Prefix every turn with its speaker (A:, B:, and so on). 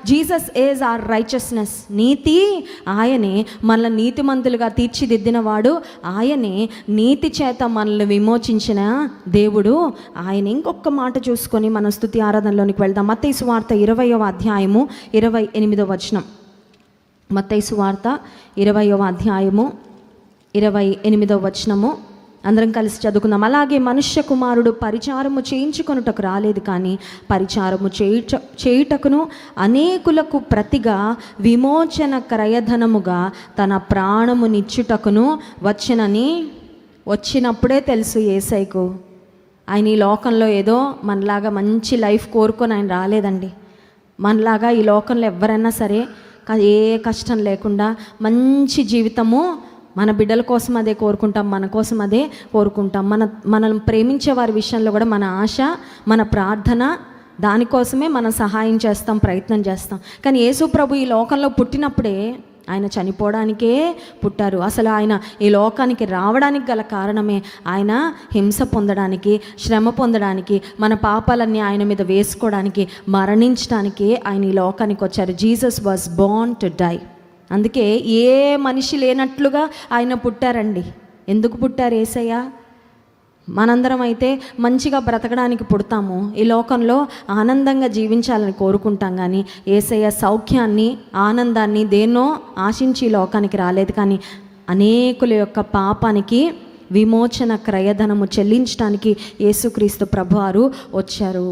A: Jesus is are righteousness. నీతి ఆయనే, మనల్ని నీతిమంతులుగా తీర్చిదిద్దిన వాడు ఆయనే, నీతి చేత మనల్ని విమోచించిన దేవుడు ఆయన. ఇంకొక మాట చూసుకొని మనం స్తుతి ఆరాధనలోనికి వెళ్దాం. మత్తయి సువార్త 20వ అధ్యాయము 28వ వచనం. మత్తయి సువార్త 20వ అధ్యాయము 28వ వచనము అందరం కలిసి చదువుకుందాం. అలాగే మనుష్య కుమారుడు పరిచారము చేయించుకొనుటకు రాలేదు, కానీ పరిచారము చేయుటకును అనేకులకు ప్రతిగా విమోచన క్రయధనముగా తన ప్రాణమునిచ్చుటకును వచ్చినప్పుడే తెలుసు యేసయ్యకు. ఆయన ఈ లోకంలో ఏదో మనలాగా మంచి లైఫ్ కోరుకొని ఆయన రాలేదండి. మనలాగా ఈ లోకంలో ఎవరైనా సరే ఏ కష్టం లేకుండా మంచి జీవితము, మన బిడ్డల కోసం అదే కోరుకుంటాం, మన కోసం అదే కోరుకుంటాం. మనల్ని ప్రేమించే వారి విషయంలో కూడా మన ఆశ, మన ప్రార్థన దానికోసమే మనం సహాయం చేస్తాం, ప్రయత్నం చేస్తాం. కానీ యేసు ప్రభు ఈ లోకంలో పుట్టినప్పుడే ఆయన చనిపోవడానికే పుట్టారు. అసలు ఆయన ఈ లోకానికి రావడానికి గల కారణమే ఆయన హింస పొందడానికి, శ్రమ పొందడానికి, మన పాపాలన్నీ ఆయన మీద వేసుకోవడానికి, మరణించడానికే ఆయన ఈ లోకానికి వచ్చారు. Jesus was born to die. అందుకే ఏ మనిషి లేనట్లుగా ఆయన పుట్టారండి. ఎందుకు పుట్టారు యేసయ్య? మనందరం అయితే మంచిగా బ్రతకడానికి పుడతాము, ఈ లోకంలో ఆనందంగా జీవించాలని కోరుకుంటాం. కానీ యేసయ్య సౌఖ్యాన్ని, ఆనందాన్ని దేన్నో ఆశించి ఈ లోకానికి రాలేదు, కానీ అనేకుల యొక్క పాపానికి విమోచన క్రయధనము చెల్లించడానికి యేసుక్రీస్తు ప్రభువారు వచ్చారు.